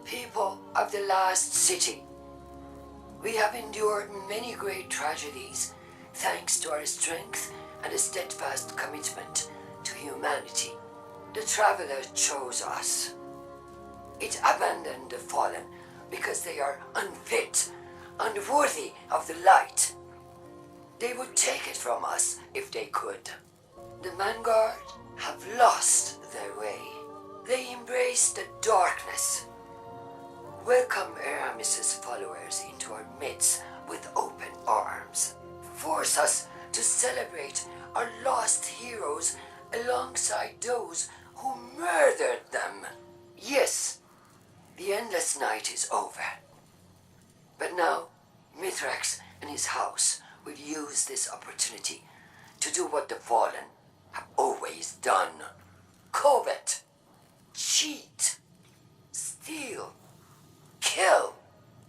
People of the last city, we have endured many great tragedies thanks to our strength and a steadfast commitment to humanity. The Traveler chose us. It abandoned the fallen because they are unfit, unworthy of the light. They would take it from us if they could. The Vanguard have lost their way. They embrace the darkness. Welcome Aramis's followers into our midst with open arms. Force us to celebrate our lost heroes alongside those who murdered them. Yes, the endless night is over. But now, Mithrax and his house will use this opportunity to do what the Fallen have always done. Covet, cheat, steal, kill.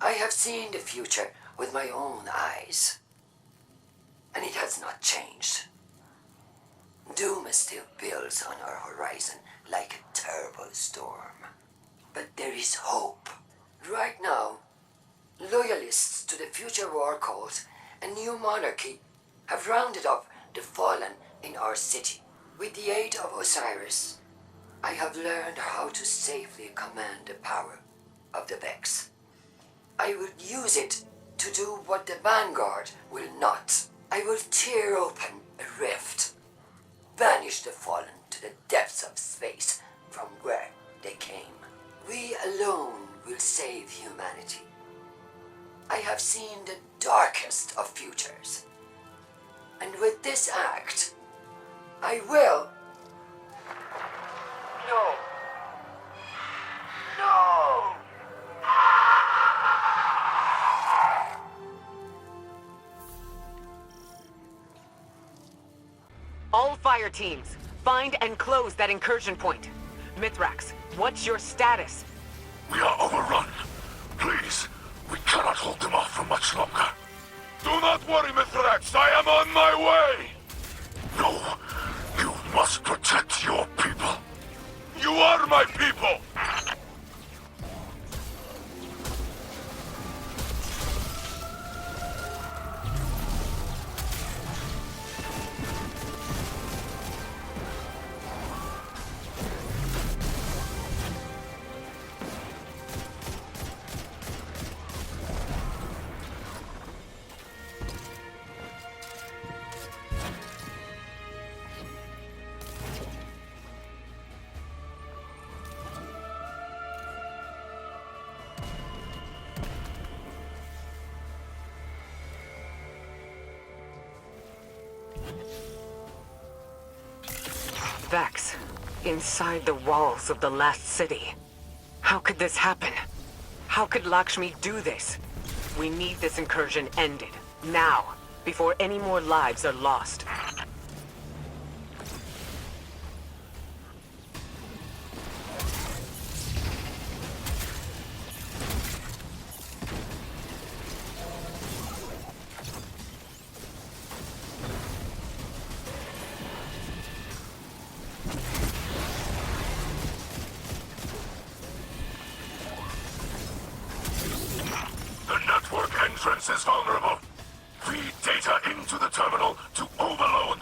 I have seen the future with my own eyes, and it has not changed. Doom still builds on our horizon like a terrible storm. But there is hope. Right now, loyalists to the future war cult and new monarchy have rounded up the fallen in our city. With the aid of Osiris, I have learned how to safely command the power of the Vex. I will use it to do what the Vanguard will not. I will tear open a rift, banish the fallen to the depths of space from where they came. We alone will save humanity. I have seen the darkest of futures. And with this act, I will... No! No! All fire teams, find and close that incursion point. Mithrax, what's your status? We are overrun. Please, we cannot hold them off for much longer. Do not worry, Mithrax. I am on my way. No, you must protect your people. You are my people. Vex, inside the walls of the last city. How could this happen? How could Lakshmi do this? We need this incursion ended, now, before any more lives are lost. The network entrance is vulnerable. Feed data into the terminal to overload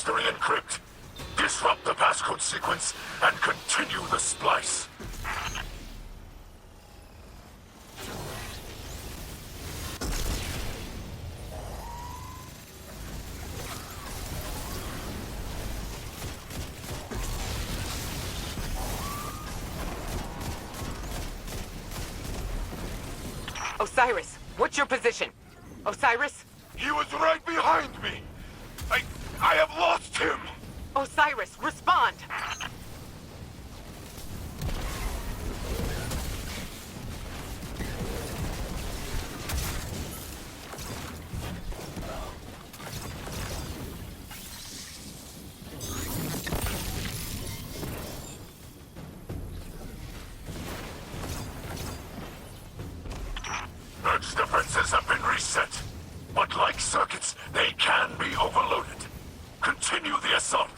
Mastery Encrypt. Disrupt the passcode sequence and continue the splice. Osiris, what's your position? Osiris? He was right behind me. I have lost him. Osiris, respond! Earth's defenses have been reset. But like circuits, they can be overloaded. Continue the assault.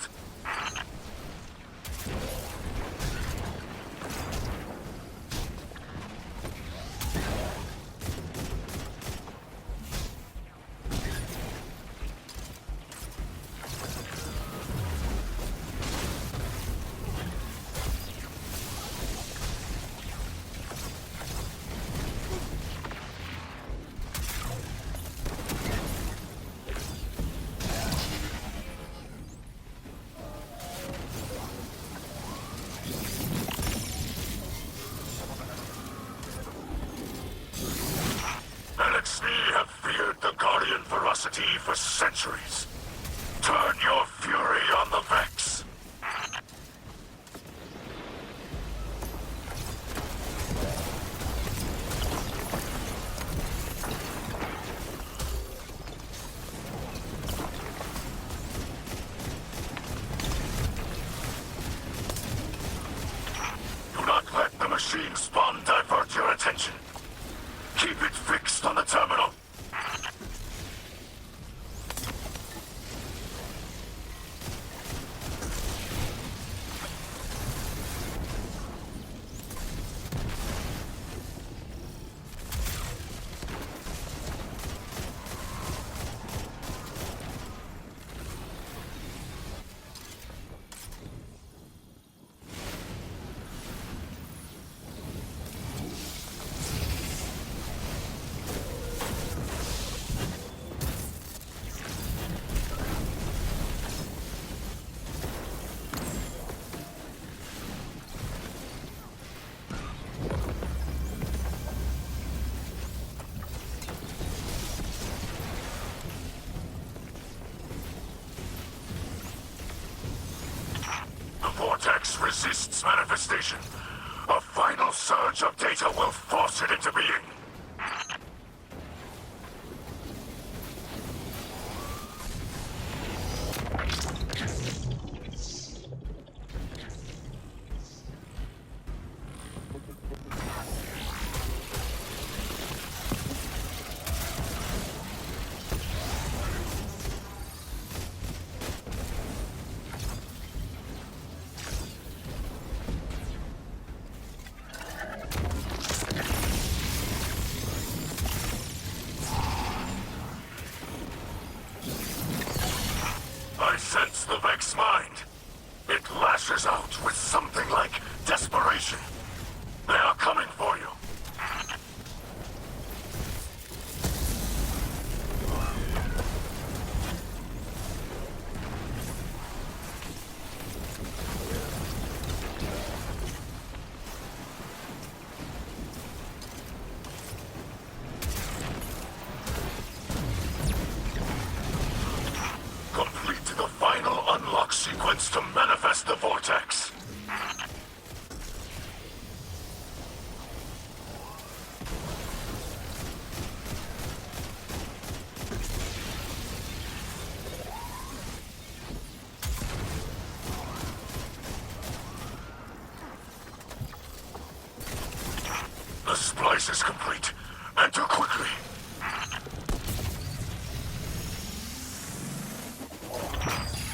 For centuries. Turn your fury on the Vex. Do not let the machine spawn divert your attention. Keep it fixed on the terminal. Vortex resists manifestation. A final surge of data will force it into being. I sense the Vex mind. It lashes out with something like desperation. They are coming for you. Complete the final unlock sequence to manifest the vortex. The splice is complete. Enter quickly.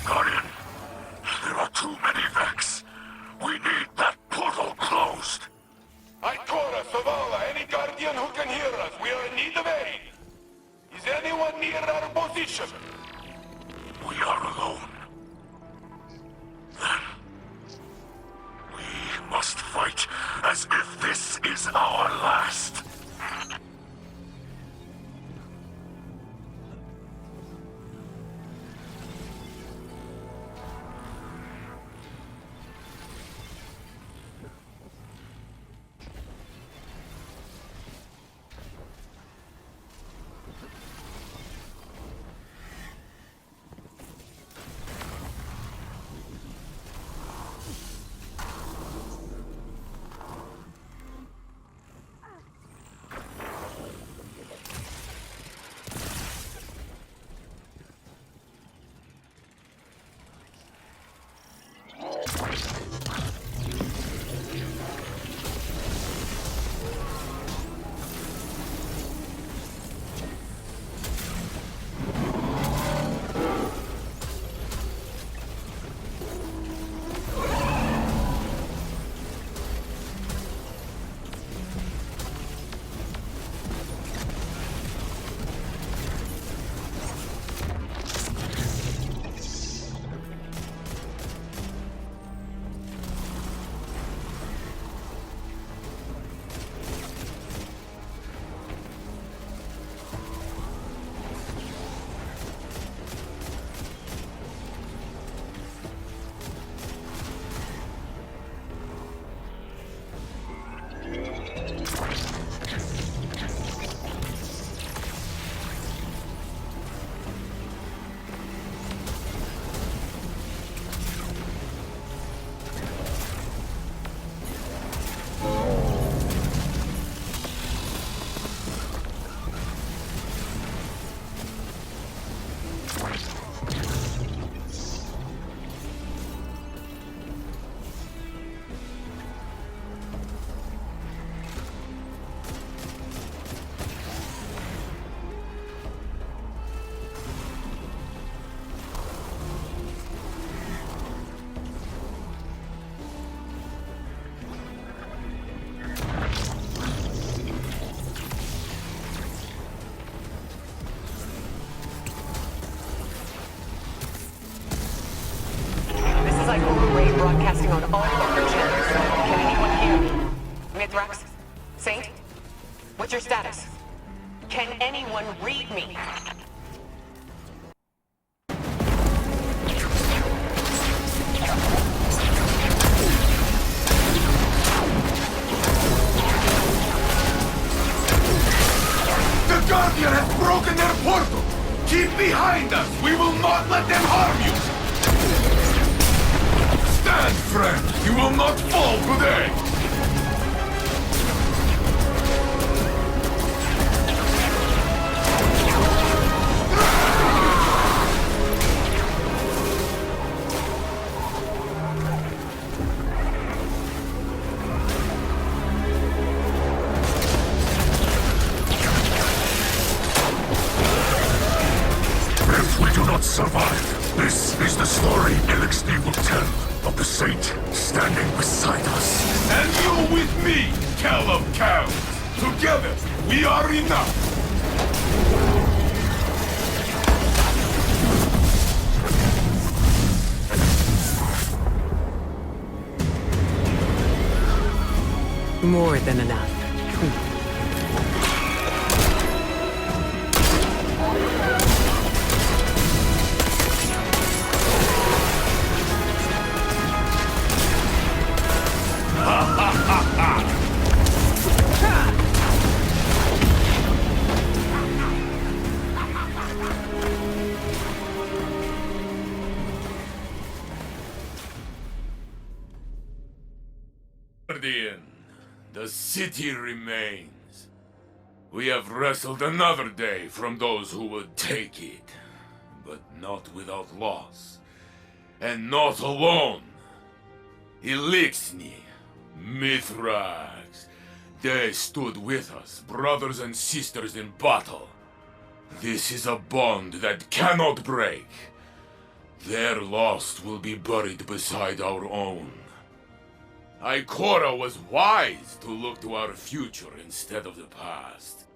Guardian, there are too many Vex. We need that portal closed. Ikora, Savala, any Guardian who can hear us, we are in need of aid. Is anyone near our position? We are alone. This is Icona Ray broadcasting on all local channels. Can anyone hear me? Mithrax? Saint? What's your status? Can anyone read me? The Guardian has broken their portal! Keep behind us! We will not let them harm you! Stand, friend! You will not fall today! If we do not survive, this is the story Elixir will tell of the Saint standing beside us. And you with me, Cal of Cows! Together, we are enough! More than enough. Guardian, the city remains. We have wrestled another day from those who would take it, but not without loss. And not alone. Elixir, Mithrax, they stood with us, brothers and sisters in battle. This is a bond that cannot break. Their loss will be buried beside our own. Ikora was wise to look to our future instead of the past.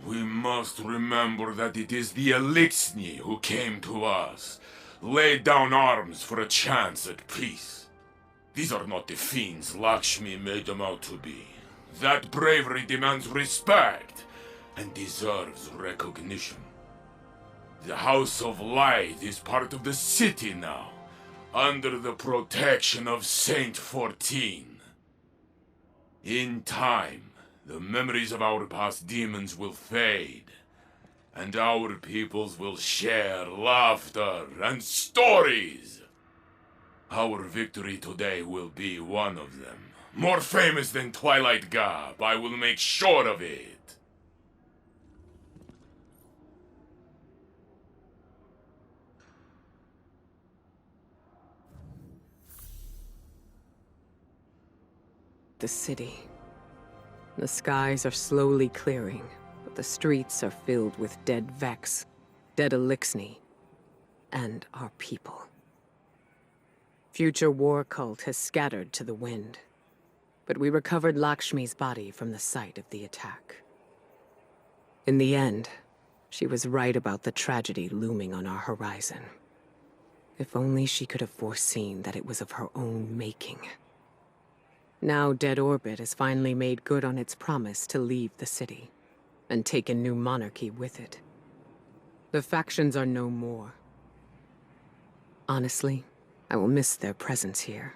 We must remember that it is the Elixir who came to us, laid down arms for a chance at peace. These are not the fiends Lakshmi made them out to be. That bravery demands respect and deserves recognition. The House of Light is part of the city now, under the protection of Saint 14. In time, the memories of our past demons will fade, and our peoples will share laughter and stories. Our victory today will be one of them. More famous than Twilight Gap, I will make sure of it. The city. The skies are slowly clearing, but the streets are filled with dead Vex, dead Elixir, and our people. Future War Cult has scattered to the wind, but we recovered Lakshmi's body from the site of the attack. In the end, she was right about the tragedy looming on our horizon. If only she could have foreseen that it was of her own making. Now Dead Orbit has finally made good on its promise to leave the city, and take a new monarchy with it. The factions are no more. Honestly, I will miss their presence here.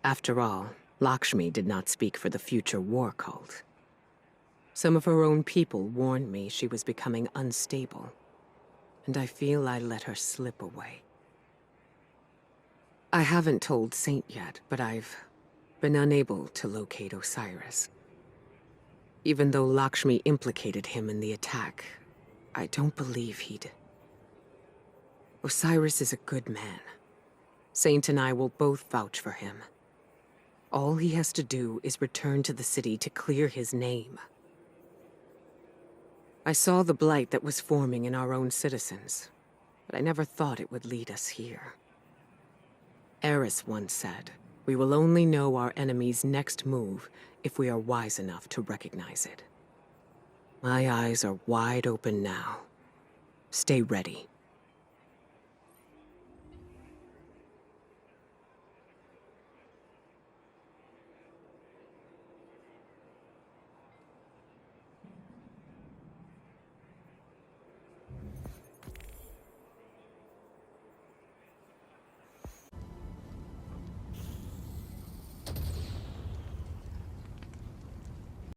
After all, Lakshmi did not speak for the future war cult. Some of her own people warned me she was becoming unstable, and I feel I let her slip away. I haven't told Saint yet, but I've been unable to locate Osiris. Even though Lakshmi implicated him in the attack, I don't believe he'd Osiris is a good man. Saint and I will both vouch for him. All he has to do is return to the city to clear his name. I saw the blight that was forming in our own citizens, but I never thought it would lead us here. Eris once said, "We will only know our enemy's next move if we are wise enough to recognize it." My eyes are wide open now. Stay ready.